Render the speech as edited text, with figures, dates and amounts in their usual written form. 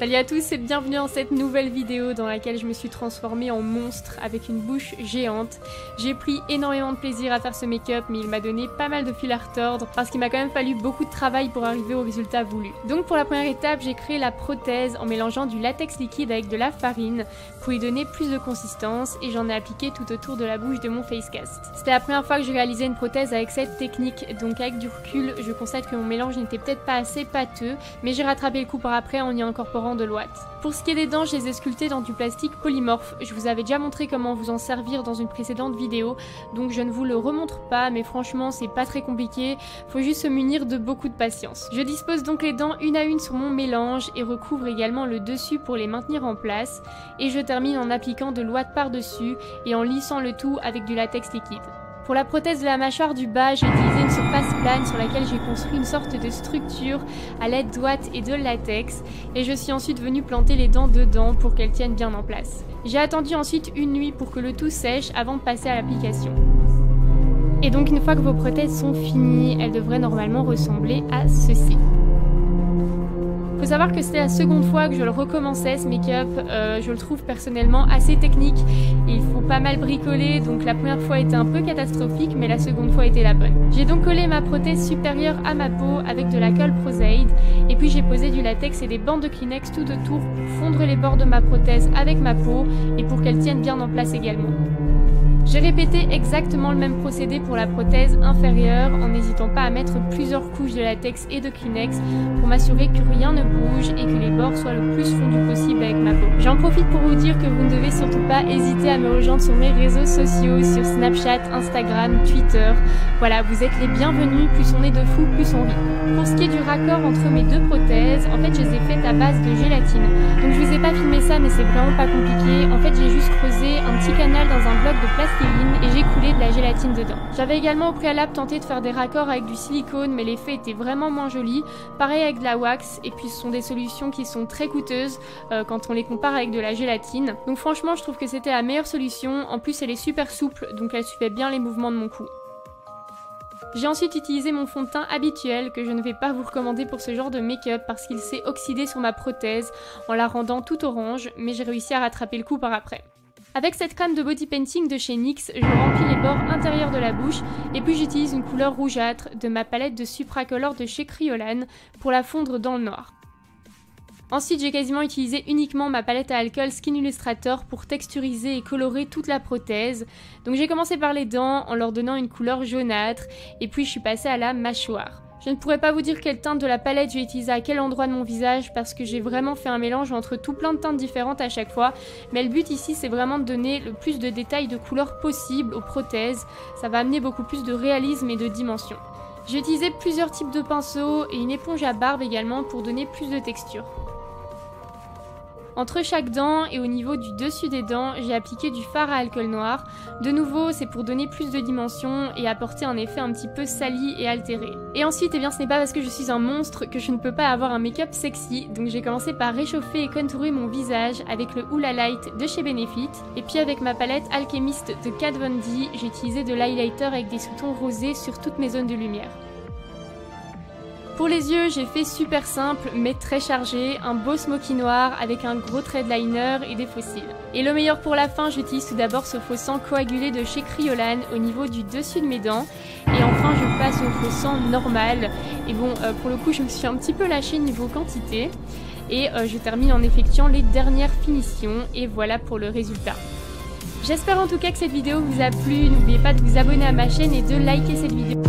Salut à tous et bienvenue dans cette nouvelle vidéo dans laquelle je me suis transformée en monstre avec une bouche géante. J'ai pris énormément de plaisir à faire ce make-up mais il m'a donné pas mal de fil à retordre parce qu'il m'a quand même fallu beaucoup de travail pour arriver au résultat voulu. Donc pour la première étape, j'ai créé la prothèse en mélangeant du latex liquide avec de la farine pour lui donner plus de consistance et j'en ai appliqué tout autour de la bouche de mon face cast. C'était la première fois que je réalisais une prothèse avec cette technique, donc avec du recul, je constate que mon mélange n'était peut-être pas assez pâteux, mais j'ai rattrapé le coup par après en y incorporant de l'ouate. Pour ce qui est des dents, je les ai sculptées dans du plastique polymorphe. Je vous avais déjà montré comment vous en servir dans une précédente vidéo, donc je ne vous le remontre pas, mais franchement c'est pas très compliqué, faut juste se munir de beaucoup de patience. Je dispose donc les dents une à une sur mon mélange et recouvre également le dessus pour les maintenir en place, et je termine en appliquant de l'ouate par-dessus et en lissant le tout avec du latex liquide. Pour la prothèse de la mâchoire du bas, j'ai utilisé une surface plane sur laquelle j'ai construit une sorte de structure à l'aide d'ouate et de latex et je suis ensuite venue planter les dents dedans pour qu'elles tiennent bien en place. J'ai attendu ensuite une nuit pour que le tout sèche avant de passer à l'application. Et donc une fois que vos prothèses sont finies, elles devraient normalement ressembler à ceci. Faut savoir que c'était la seconde fois que je le recommençais ce make-up, je le trouve personnellement assez technique, il faut pas mal bricoler donc la première fois était un peu catastrophique mais la seconde fois était la bonne. J'ai donc collé ma prothèse supérieure à ma peau avec de la colle Prozaid et puis j'ai posé du latex et des bandes de Kleenex tout autour pour fondre les bords de ma prothèse avec ma peau et pour qu'elle tienne bien en place également. J'ai répété exactement le même procédé pour la prothèse inférieure en n'hésitant pas à mettre plusieurs couches de latex et de Kleenex pour m'assurer que rien ne bouge et que les bords soient le plus fondus possible avec ma peau. J'en profite pour vous dire que vous ne devez surtout pas hésiter à me rejoindre sur mes réseaux sociaux, sur Snapchat, Instagram, Twitter. Voilà, vous êtes les bienvenus, plus on est de fous, plus on rit. Pour ce qui est du raccord entre mes deux prothèses, en fait je les ai faites à base de gélatine. Donc je vous ai pas filmé ça mais c'est vraiment pas compliqué. En fait j'ai juste creusé un petit canal dans un bloc de plastique et j'ai coulé de la gélatine dedans. J'avais également au préalable tenté de faire des raccords avec du silicone mais l'effet était vraiment moins joli. Pareil avec de la wax et puis ce sont des solutions qui sont très coûteuses quand on les compare avec de la gélatine. Donc franchement je trouve que c'était la meilleure solution. En plus elle est super souple donc elle suivait bien les mouvements de mon cou. J'ai ensuite utilisé mon fond de teint habituel que je ne vais pas vous recommander pour ce genre de make-up parce qu'il s'est oxydé sur ma prothèse en la rendant toute orange mais j'ai réussi à rattraper le coup par après. Avec cette crème de body painting de chez NYX, je remplis les bords intérieurs de la bouche et puis j'utilise une couleur rougeâtre de ma palette de Supracolor de chez Kryolan pour la fondre dans le noir. Ensuite, j'ai quasiment utilisé uniquement ma palette à alcool Skin Illustrator pour texturiser et colorer toute la prothèse. Donc j'ai commencé par les dents en leur donnant une couleur jaunâtre et puis je suis passée à la mâchoire. Je ne pourrais pas vous dire quelle teinte de la palette j'ai utilisé à quel endroit de mon visage parce que j'ai vraiment fait un mélange entre tout plein de teintes différentes à chaque fois, mais le but ici c'est vraiment de donner le plus de détails de couleurs possible aux prothèses, ça va amener beaucoup plus de réalisme et de dimension. J'ai utilisé plusieurs types de pinceaux et une éponge à barbe également pour donner plus de texture. Entre chaque dent et au niveau du dessus des dents, j'ai appliqué du fard à alcool noir. De nouveau, c'est pour donner plus de dimension et apporter un effet un petit peu sali et altéré. Et ensuite, ce n'est pas parce que je suis un monstre que je ne peux pas avoir un make-up sexy, donc j'ai commencé par réchauffer et contourer mon visage avec le Hoola Light de chez Benefit. Et puis avec ma palette Alchemist de Kat Von D, j'ai utilisé de l'highlighter avec des sous-tons rosés sur toutes mes zones de lumière. Pour les yeux, j'ai fait super simple mais très chargé, un beau smoky noir avec un gros trait de liner et des faux cils. Et le meilleur pour la fin, j'utilise tout d'abord ce faux sang coagulé de chez Kryolan au niveau du dessus de mes dents. Et enfin, je passe au faux sang normal. Et bon, pour le coup, je me suis un petit peu lâchée niveau quantité. Et je termine en effectuant les dernières finitions. Et voilà pour le résultat. J'espère en tout cas que cette vidéo vous a plu. N'oubliez pas de vous abonner à ma chaîne et de liker cette vidéo.